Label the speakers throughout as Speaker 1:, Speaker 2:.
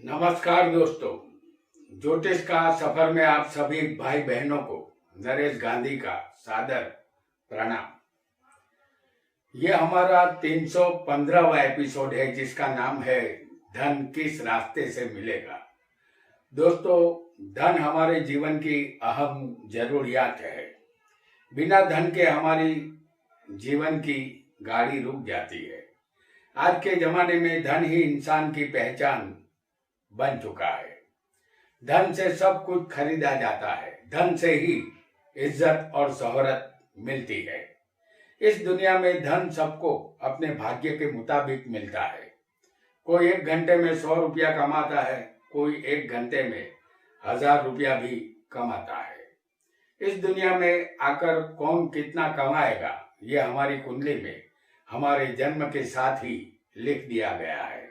Speaker 1: नमस्कार दोस्तों। ज्योतिष का सफर में आप सभी भाई बहनों को नरेश गांधी का सादर प्रणाम। यह हमारा 315वां एपिसोड है जिसका नाम है धन किस रास्ते से मिलेगा। दोस्तों, धन हमारे जीवन की अहम जरूरियात है। बिना धन के हमारी जीवन की गाड़ी रुक जाती है। आज के जमाने में धन ही इंसान की पहचान बन चुका है। धन से सब कुछ खरीदा जाता है। धन से ही इज्जत और शोहरत मिलती है। इस दुनिया में धन सबको अपने भाग्य के मुताबिक मिलता है। कोई 1 घंटे में 100 रुपया कमाता है, कोई 1 घंटे में 1000 रुपया भी कमाता है। इस दुनिया में आकर कौन कितना कमाएगा, यह हमारी कुंडली में हमारे जन्म के साथ ही लिख दिया गया है।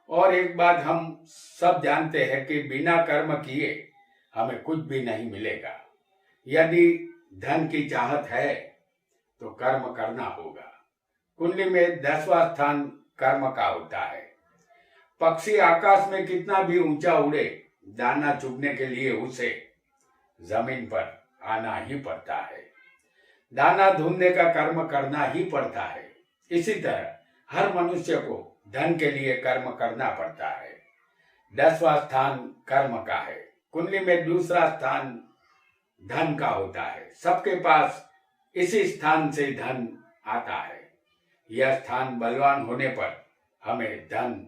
Speaker 1: और एक बात हम सब जानते हैं कि बिना कर्म किए हमें कुछ भी नहीं मिलेगा। यदि धन की चाहत है तो कर्म करना होगा। कुंडली में 10वां स्थान कर्म का होता है। पक्षी आकाश में कितना भी ऊंचा उड़े, दाना चुगने के लिए उसे जमीन पर आना ही पड़ता है। दाना ढूंढने का कर्म करना ही पड़ता है। इसी तरह हर मनुष्य को धन के लिए कर्म करना पड़ता है। 10वां स्थान कर्म का है। कुंडली में दूसरा स्थान धन का होता है। सबके पास इसी स्थान से धन आता है। यह स्थान बलवान होने पर हमें धन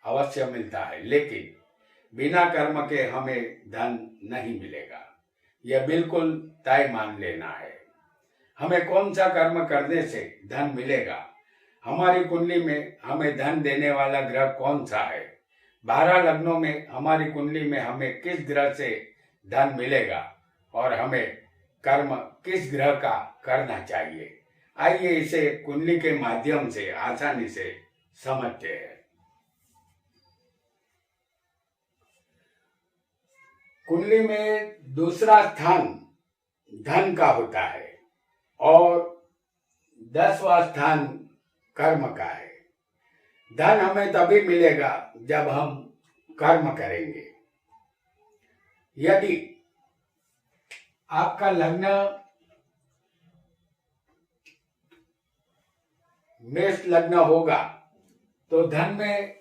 Speaker 1: अवश्य मिलता है, लेकिन बिना कर्म के हमें धन नहीं मिलेगा। यह बिल्कुल तय मान लेना है। हमें कौन सा कर्म करने से धन मिलेगा। हमारी कुंडली में हमें धन देने वाला ग्रह कौन सा है। 12 लग्नों में हमारी कुंडली में हमें किस ग्रह से धन मिलेगा और हमें कर्म किस ग्रह का करना चाहिए। आइए इसे कुंडली के माध्यम से आसानी से समझते हैं। कुंडली में दूसरा स्थान धन का होता है और 10वां स्थान कर्म का है। धन हमें तभी मिलेगा जब हम कर्म करेंगे। यदि आपका लग्न मेष लग्न होगा तो धन में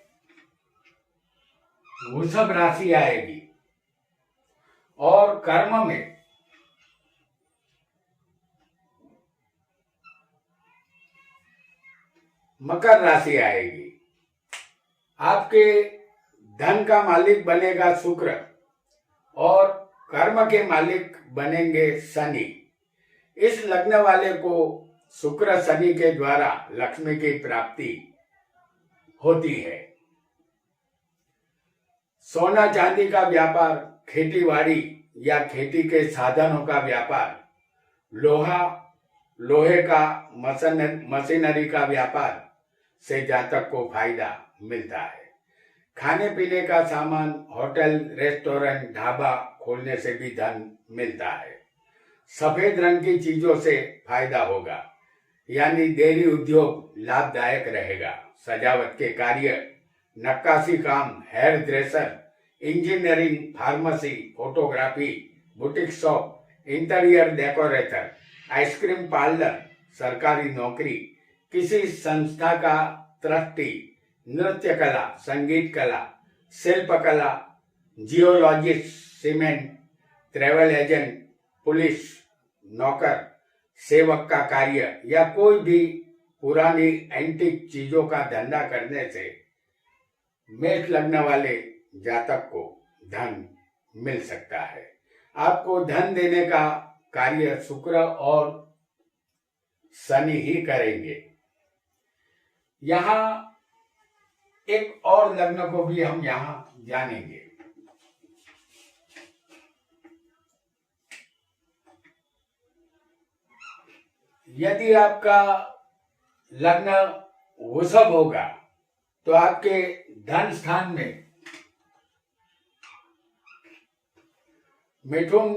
Speaker 1: वृषभ राशि आएगी और कर्म में मकर राशि आएगी। आपके धन का मालिक बनेगा शुक्र और कर्म के मालिक बनेंगे शनि। इस लग्न वाले को शुक्र शनि के द्वारा लक्ष्मी की प्राप्ति होती है। सोना चांदी का व्यापार, खेतीबाड़ी या खेती के साधनों का व्यापार, लोहे का मशीनरी का व्यापार से जातक को फायदा मिलता है। खाने पीने का सामान, होटल, रेस्टोरेंट, ढाबा खोलने से भी धन मिलता है। सफेद रंग की चीजों से फायदा होगा, यानी डेयरी उद्योग लाभदायक रहेगा। सजावट के कार्य, नक्काशी काम, hair dresser, engineering, pharmacy, photography, boutique shop, interior decorator, ice cream parlour, सरकारी नौकरी, किसी संस्था का ट्रस्टी, नृत्य कला, संगीत कला, शिल्प कला, geologist, cement, travel agent, police नौकर, सेवक का कार्य या कोई भी पुरानी एंटीक चीजों का धंधा करने से मेष लग्न वाले जातक को धन मिल सकता है। आपको धन देने का कार्य शुक्र और शनि ही करेंगे। यहाँ एक और लग्न को भी हम यहाँ जानेंगे। यदि आपका लग्न वृषभ होगा तो आपके धन स्थान में मिथुन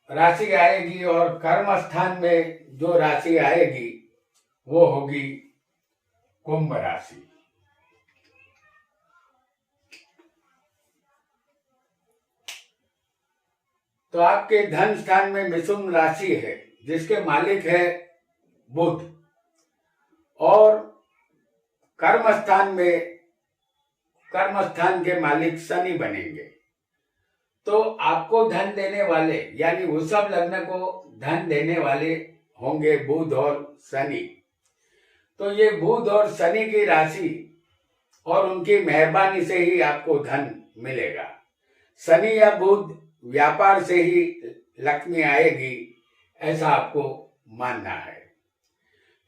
Speaker 1: राशि आएगी और कर्म स्थान में जो राशि आएगी वो होगी कुंभ राशि। तो आपके धन स्थान में मिथुन राशि है जिसके मालिक है बुध, और कर्म स्थान के मालिक शनि बनेंगे। तो आपको धन देने वाले यानी वृषभ लग्न को धन देने वाले होंगे बुध और शनि। तो ये बुध और शनि की राशि और उनकी मेहरबानी से ही आपको धन मिलेगा। शनि या बुध व्यापार से ही लक्ष्मी आएगी, ऐसा आपको मानना है।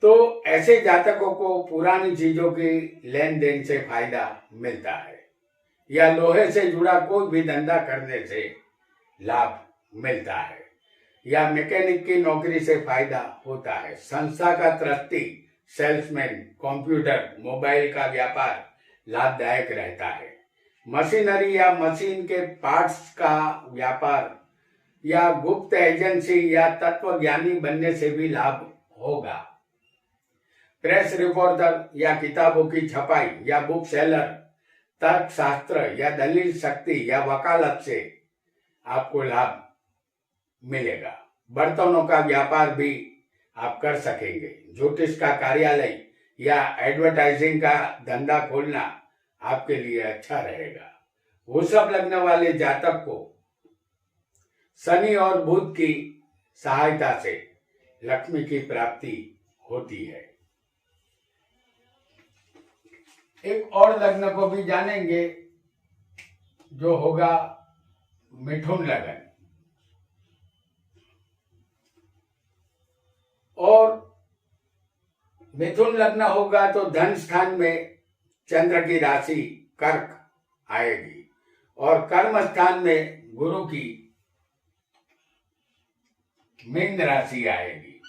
Speaker 1: तो ऐसे जातकों को पुरानी चीजों की लेन देन से फायदा मिलता है, या लोहे से जुड़ा कोई भी धंधा करने से लाभ मिलता है, या मैकेनिक की नौकरी से फायदा होता है। संस्था का ट्रस्टी, सेल्समैन, कंप्यूटर, मोबाइल का व्यापार लाभदायक रहता है। मशीनरी या मशीन के पार्ट्स का व्यापार या गुप्त एजेंसी या तत्वज्ञानी बनने से भी लाभ होगा। प्रेस रिपोर्टर या किताबों की छपाई या बुक सेलर, तर्क शास्त्र या दलील शक्ति या वकालत से आपको लाभ मिलेगा। बर्तनों का व्यापार भी आप कर सकेंगे। ज्योतिष का कार्यालय या एडवर्टाइजिंग का धंधा खोलना आपके लिए अच्छा रहेगा। वृषभ लग्न वाले जातक को शनि और बुध की सहायता से लक्ष्मी की प्राप्ति होती है। एक और लग्न को भी जानेंगे जो होगा मिथुन लग्न। और मिथुन लग्न होगा तो धन स्थान में चंद्र की राशि कर्क आएगी और कर्म स्थान में गुरु की मीन राशि आएगी।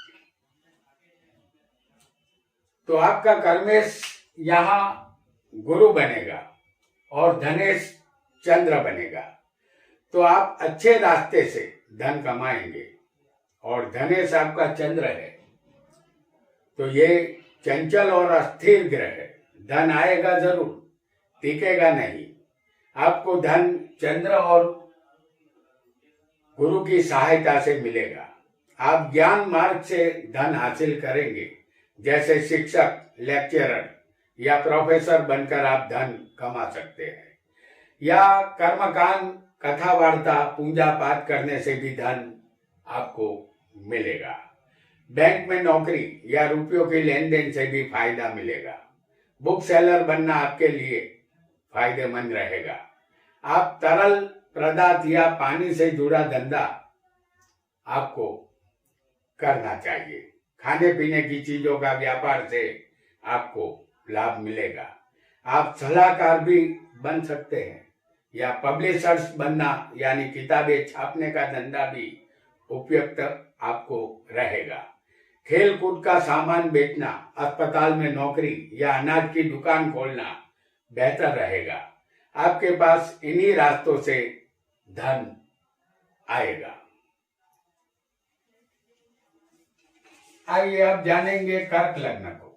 Speaker 1: तो आपका कर्मेश यहाँ गुरु बनेगा और धनेश चंद्र बनेगा। तो आप अच्छे रास्ते से धन कमाएंगे और धनेश आपका चंद्र है, तो ये चंचल और अस्थिर ग्रह है। धन आएगा जरूर, टिकेगा नहीं। आपको धन चंद्र और गुरु की सहायता से मिलेगा। आप ज्ञान मार्ग से धन हासिल करेंगे, जैसे शिक्षक, लेक्चरर या प्रोफेसर बनकर आप धन कमा सकते हैं, या कर्मकांड, कथा वार्ता, पूजा पाठ करने से भी धन आपको मिलेगा। बैंक में नौकरी या रुपयों की लेन देन से भी फायदा मिलेगा। बुक सेलर बनना आपके लिए फायदेमंद रहेगा। आप तरल पदार्थ या पानी से जुड़ा धंधा आपको करना चाहिए। खाने पीने की चीजों का व्यापार से आपको लाभ मिलेगा। आप सलाहकार भी बन सकते हैं, या पब्लिशर्स बनना यानी किताबें छापने का धंधा भी उपयुक्त आपको रहेगा। खेल कूद का सामान बेचना, अस्पताल में नौकरी या अनाज की दुकान खोलना बेहतर रहेगा। आपके पास इन्हीं रास्तों से धन आएगा। आइए अब जानेंगे कर्क लग्न को।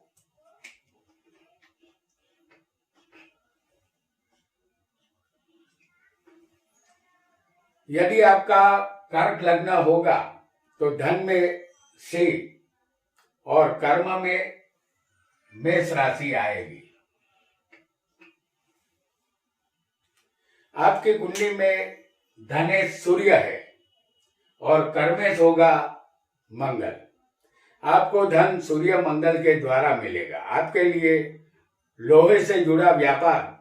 Speaker 1: यदि आपका कर्क लग्न होगा तो धन में सिंह और कर्म में मेष राशि आएगी। आपकी कुंडली में धनेश सूर्य है और कर्मेश होगा मंगल। आपको धन सूर्य मंगल के द्वारा मिलेगा। आपके लिए लोहे से जुड़ा व्यापार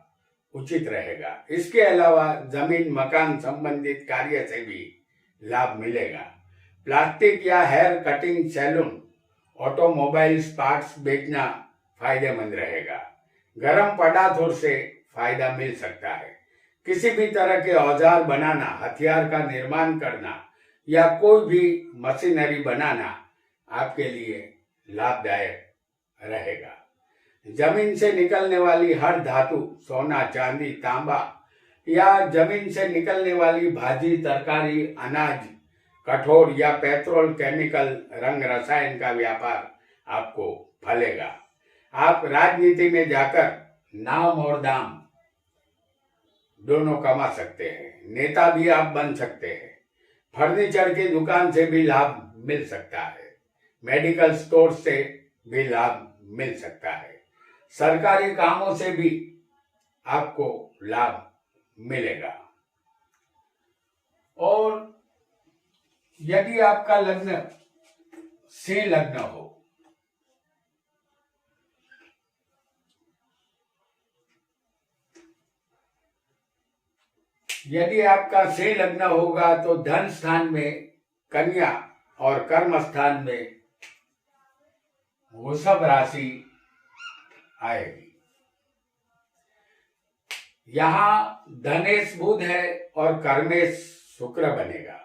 Speaker 1: उचित रहेगा। इसके अलावा जमीन मकान संबंधित कार्य से भी लाभ मिलेगा। प्लास्टिक या hair cutting salon, automobiles parts बेचना फायदेमंद रहेगा। गर्म पदार्थों से फायदा मिल सकता है। किसी भी तरह के औजार बनाना, हथियार का निर्माण करना या कोई भी मशीनरी बनाना आपके लिए लाभदायक रहेगा। जमीन से निकलने वाली हर धातु, सोना, चांदी, तांबा या जमीन से निकलने वाली भाजी, तरकारी, अनाज, कठोर या पेट्रोल, केमिकल, रंग रसायन का व्यापार आपको फलेगा। आप राजनीति में जाकर नाम और दाम दोनों कमा सकते हैं। नेता भी आप बन सकते हैं। फर्नीचर की दुकान से भी लाभ मिल सकता है। मेडिकल स्टोर से भी लाभ मिल सकता है। सरकारी कामों से भी आपको लाभ मिलेगा। और यदि आपका लग्न सिंह लग्न हो, यदि आपका सिंह लग्न होगा तो धन स्थान में कन्या और कर्म स्थान में वृषभ राशि आएगी। यहां धनेश बुध है और कर्मेश शुक्र बनेगा।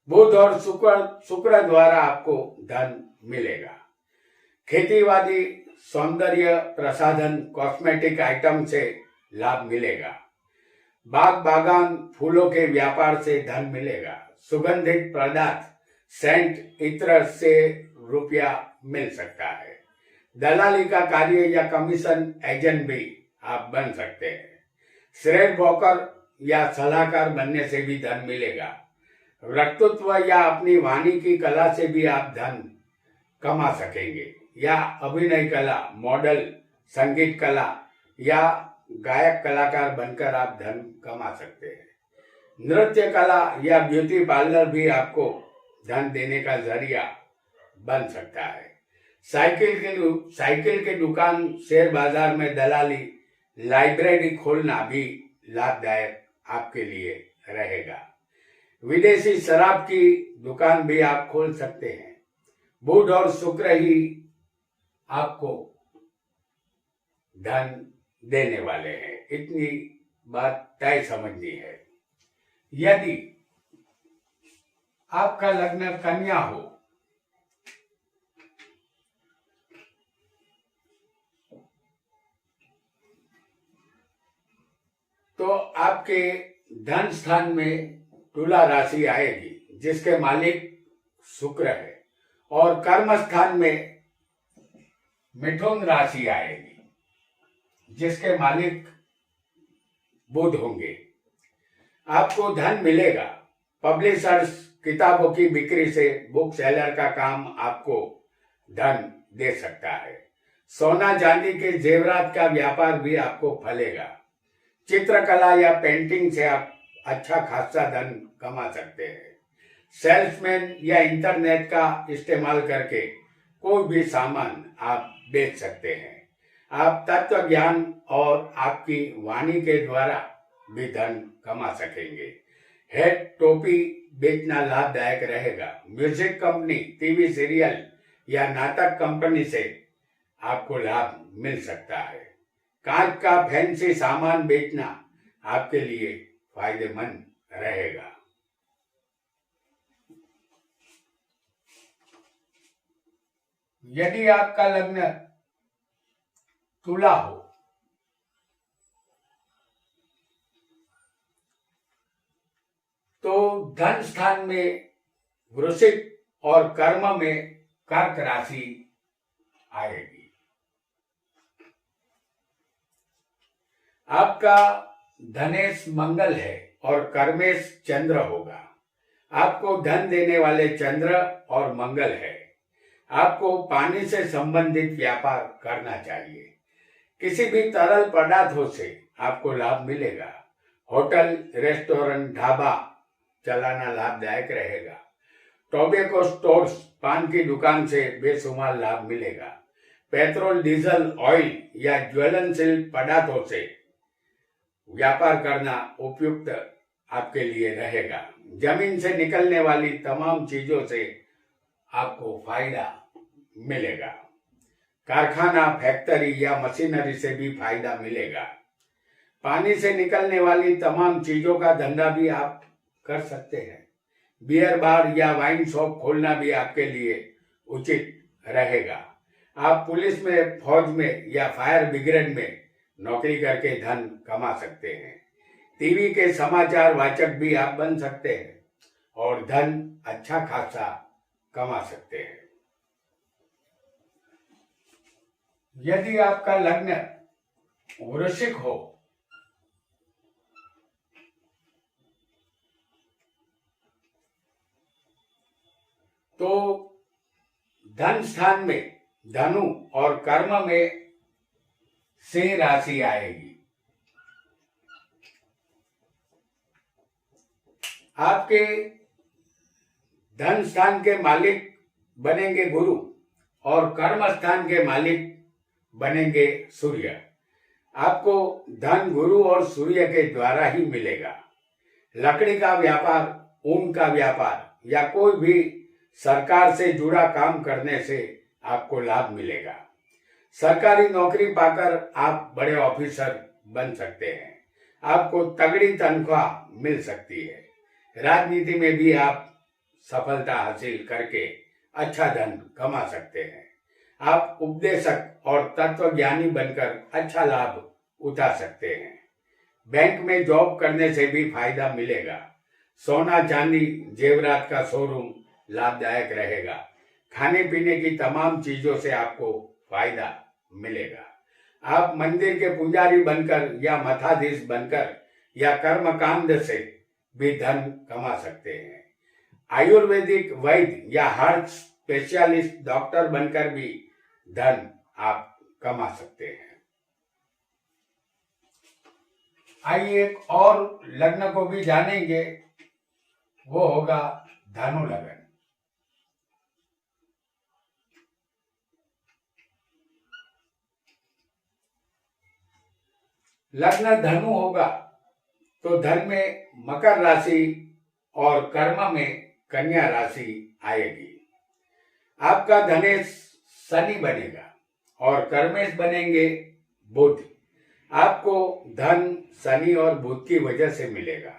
Speaker 1: बुध और शुक्र द्वारा आपको धन मिलेगा। खेतीबाड़ी, सौंदर्य प्रसाधन, कॉस्मेटिक आइटम से लाभ मिलेगा। बाग बागान, फूलों के व्यापार से धन मिलेगा। सुगंधित पदार्थ, सेंट, इत्र से रुपया मिल सकता है। दलाली का कार्य या कमीशन एजेंट भी आप बन सकते हैं। शेयर ब्रोकर या सलाहकार बनने से भी धन मिलेगा। वक्तृत्व या अपनी वाणी की कला से भी आप धन कमा सकेंगे, या अभिनय कला, मॉडल, संगीत कला या गायक कलाकार बनकर आप धन कमा सकते हैं। नृत्य कला या ब्यूटी पार्लर भी आपको धन देने का जरिया बन सकता है। साइकिल की दुकान, शेयर बाजार में दलाली, लाइब्रेरी खोलना भी लाभदायक आपके लिए रहेगा। विदेशी शराब की दुकान भी आप खोल सकते हैं। बुध और शुक्र ही आपको धन देने वाले हैं, इतनी बात तय समझनी है। यदि आपका लग्न कन्या हो तो आपके धन स्थान में तुला राशि आएगी, जिसके मालिक शुक्र है, और कर्म स्थान में मिथुन राशि आएगी, जिसके मालिक बुध होंगे। आपको धन मिलेगा। पब्लिशर्स, किताबों की बिक्री से बुक सेलर का काम आपको धन दे सकता है। सोना चांदी के जेवरात का व्यापार भी आपको फलेगा। चित्रकला या पेंटिंग से आप अच्छा खासा धन कमा सकते हैं। सेल्समैन या इंटरनेट का इस्तेमाल करके कोई भी सामान आप बेच सकते हैं। आप तत्व ज्ञान और आपकी वाणी के द्वारा भी धन कमा सकेंगे। हेड टोपी बेचना लाभदायक रहेगा। म्यूजिक कंपनी, टीवी सीरियल या नाटक कंपनी से आपको लाभ मिल सकता है। कांच का फैंसी सामान बेचना आपके लिए फायदेमंद रहेगा। यदि आपका लग्न तुला हो तो धन स्थान में वृश्चिक और कर्म में कर्क राशि आएगी। आपका धनेश मंगल है और कर्मेश चंद्र होगा। आपको धन देने वाले चंद्र और मंगल है। आपको पानी से संबंधित व्यापार करना चाहिए। किसी भी तरल पदार्थों से आपको लाभ मिलेगा। होटल, रेस्टोरेंट, ढाबा चलाना लाभदायक रहेगा। टोबैको स्टोर्स, पान की दुकान से बेशुमार लाभ मिलेगा। पेट्रोल, डीजल, ऑयल या ज्वलनशील पदार्थों से व्यापार करना उपयुक्त आपके लिए रहेगा। जमीन से निकलने वाली तमाम चीजों से आपको फायदा मिलेगा। कारखाना, फैक्ट्री या मशीनरी से भी फायदा मिलेगा। पानी से निकलने वाली तमाम चीजों का धंधा भी आप कर सकते हैं। बियर बार या वाइन शॉप खोलना भी आपके लिए उचित रहेगा। आप पुलिस में, फौज में या फायर ब्रिगेड में नौकरी करके धन कमा सकते हैं। टीवी के समाचार वाचक भी आप बन सकते हैं और धन अच्छा खासा कमा सकते हैं। यदि आपका लग्न वृश्चिक हो तो धन स्थान में धनु और कर्म में सिंह राशि आएगी। आपके धन स्थान के मालिक बनेंगे गुरु और कर्म स्थान के मालिक बनेंगे सूर्य। आपको धन गुरु और सूर्य के द्वारा ही मिलेगा। लकड़ी का व्यापार, ऊन का व्यापार या कोई भी सरकार से जुड़ा काम करने से आपको लाभ मिलेगा। सरकारी नौकरी पाकर आप बड़े ऑफिसर बन सकते हैं। आपको तगड़ी तनख्वाह मिल सकती है। राजनीति में भी आप सफलता हासिल करके अच्छा धन कमा सकते हैं। आप उपदेशक और तत्वज्ञानी बनकर अच्छा लाभ उठा सकते हैं। बैंक में जॉब करने से भी फायदा मिलेगा। सोना चांदी जेवरात का शोरूम लाभदायक रहेगा। खाने पीने की तमाम चीजों से आपको फायदा मिलेगा। आप मंदिर के पुजारी बनकर या मठाधीश बनकर या कर्मकांड से भी धन कमा सकते हैं। आयुर्वेदिक वैद्य या हार्ट स्पेशलिस्ट डॉक्टर बनकर भी धन आप कमा सकते हैं। आइए एक और लग्न को भी जानेंगे, वो होगा धनु लग्न। लग्न धनु होगा तो धन में मकर राशि और कर्म में कन्या राशि आएगी। आपका धनेश शनि बनेगा और कर्मेश बनेंगे बुध। आपको धन शनि और बुध की वजह से मिलेगा।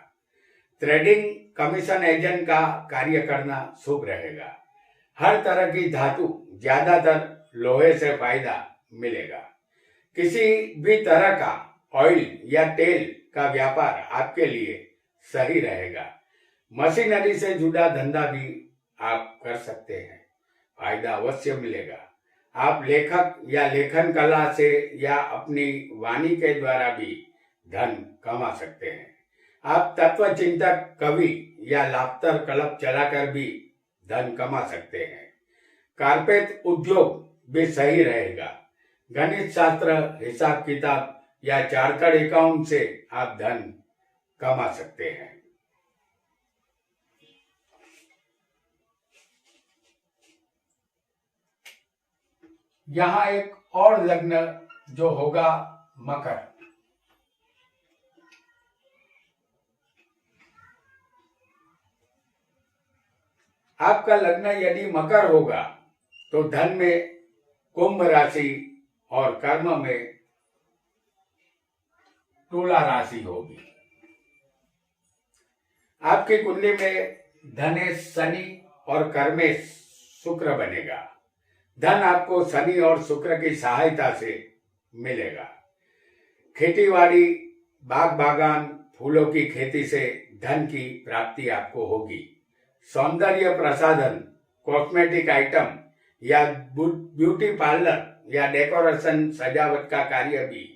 Speaker 1: ट्रेडिंग कमीशन एजेंट का कार्य करना शुभ रहेगा। हर तरह की धातु, ज्यादातर लोहे से फायदा मिलेगा। किसी भी तरह का ऑयल या तेल का व्यापार आपके लिए सही रहेगा। मशीनरी से जुड़ा धंधा भी आप कर सकते हैं, फायदा अवश्य मिलेगा। आप लेखक या लेखन कला से या अपनी वाणी के द्वारा भी धन कमा सकते हैं। आप तत्व चिंतक, कवि या लाफ्टर क्लब चलाकर भी धन कमा सकते हैं। कारपेट उद्योग भी सही रहेगा। गणित शास्त्र, हिसाब किताब या चार्टर्ड अकाउंट से आप धन कमा सकते हैं। यहाँ एक और लग्न जो होगा मकर। आपका लग्न यदि मकर होगा तो धन में कुंभ राशि और कर्म में तुला राशि होगी। आपकी कुंडली में धनेश शनि और कर्मेश शुक्र बनेगा। धन आपको शनि और शुक्र की सहायता से मिलेगा। खेतीबाड़ी, बाग बागान, फूलों की खेती से धन की प्राप्ति आपको होगी। सौंदर्य प्रसाधन, कॉस्मेटिक आइटम या ब्यूटी पार्लर या डेकोरेशन, सजावट का कार्य भी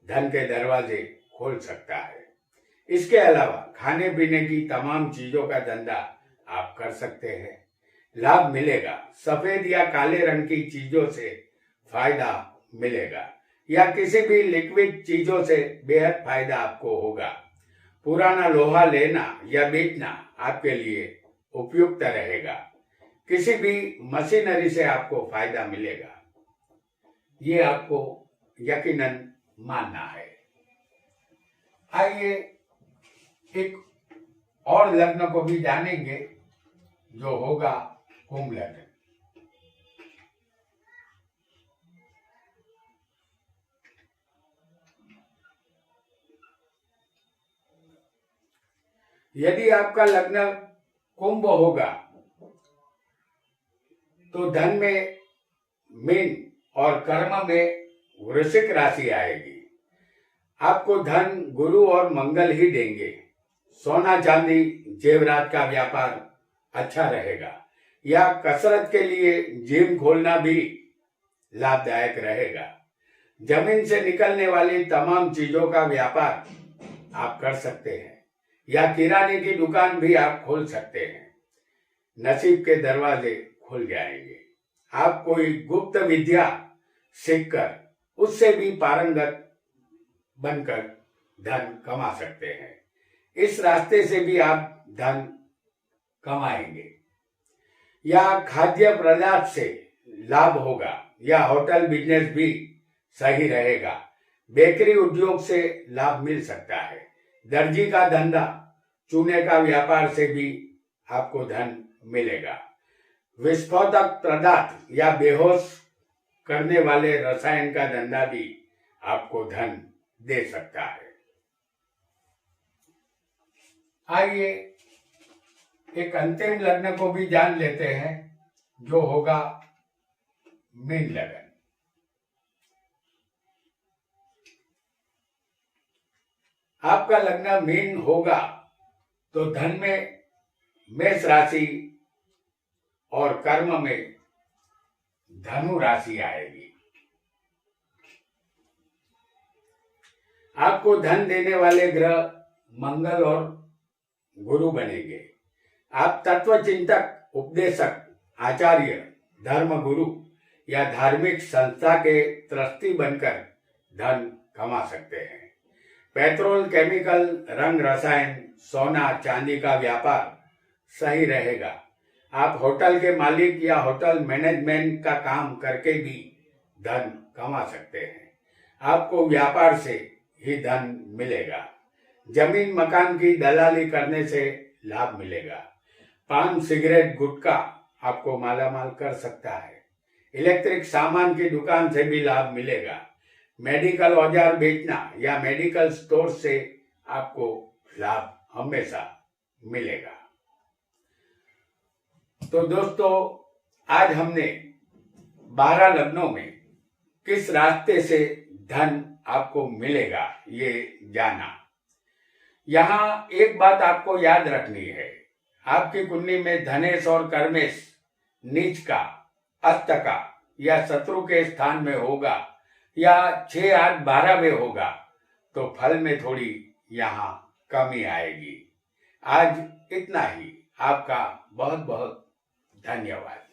Speaker 1: धन के दरवाजे खोल सकता है। इसके अलावा खाने पीने की तमाम चीजों का धंधा आप कर सकते हैं। लाभ मिलेगा। सफेद या काले रंग की चीजों से फायदा मिलेगा या किसी भी लिक्विड चीजों से बेहद फायदा आपको होगा। पुराना लोहा लेना या बेचना आपके लिए उपयुक्त रहेगा। किसी भी मशीनरी से आपको फायदा मिलेगा। ये आपको यकीनन मानना है। आइए एक और लग्न को भी जानेंगे जो होगा कुंभ लग्न। यदि आपका लग्न कुंभ होगा तो धन में मीन और कर्म में वृश्चिक राशि आएगी। आपको धन गुरु और मंगल ही देंगे। सोना चांदी जेवरात का व्यापार अच्छा रहेगा या कसरत के लिए जिम खोलना भी लाभदायक रहेगा। जमीन से निकलने वाली तमाम चीजों का व्यापार आप कर सकते हैं या किराने की दुकान भी आप खोल सकते हैं। नसीब के दरवाजे खुल जाएंगे। आप कोई गुप्त विद्या सीखकर उससे भी पारंगत बनकर धन कमा सकते हैं। इस रास्ते से भी आप धन कमाएंगे। या खाद्य पदार्थ से लाभ होगा, या होटल बिजनेस भी सही रहेगा। बेकरी उद्योग से लाभ मिल सकता है। दर्जी का धंधा, चूने का व्यापार से भी आपको धन मिलेगा। विस्फोटक पदार्थ या बेहोश करने वाले रसायन का धंधा भी आपको धन दे सकता है। आइए एक अंतिम लग्न को भी जान लेते हैं, जो होगा मीन लग्न। आपका लग्न मीन होगा तो धन में मेष राशि और कर्म में धनु राशि आएगी। आपको धन देने वाले ग्रह मंगल और गुरु बनेंगे। आप तत्वचिंतक, उपदेशक, आचार्य, धर्म गुरु या धार्मिक संस्था के ट्रस्टी बनकर धन कमा सकते हैं। पेट्रोल, केमिकल, रंग रसायन, सोना चांदी का व्यापार सही रहेगा। आप होटल के मालिक या होटल मैनेजमेंट का काम करके भी धन कमा सकते हैं। आपको व्यापार से ही धन मिलेगा। जमीन मकान की दलाली करने से लाभ मिलेगा। पान, सिगरेट, गुटखा आपको मालामाल कर सकता है। इलेक्ट्रिक सामान की दुकान से भी लाभ मिलेगा। मेडिकल औजार बेचना या मेडिकल स्टोर से आपको लाभ हमेशा मिलेगा। तो दोस्तों, आज हमने 12 लग्नों में किस रास्ते से धन आपको मिलेगा ये जाना। यहाँ एक बात आपको याद रखनी है, आपकी कुंडली में धनेश और कर्मेश नीच का, अस्त का या शत्रु के स्थान में होगा या 6, 8, 12 में होगा तो फल में थोड़ी यहाँ कमी आएगी। आज इतना ही। आपका बहुत बहुत धन्यवाद।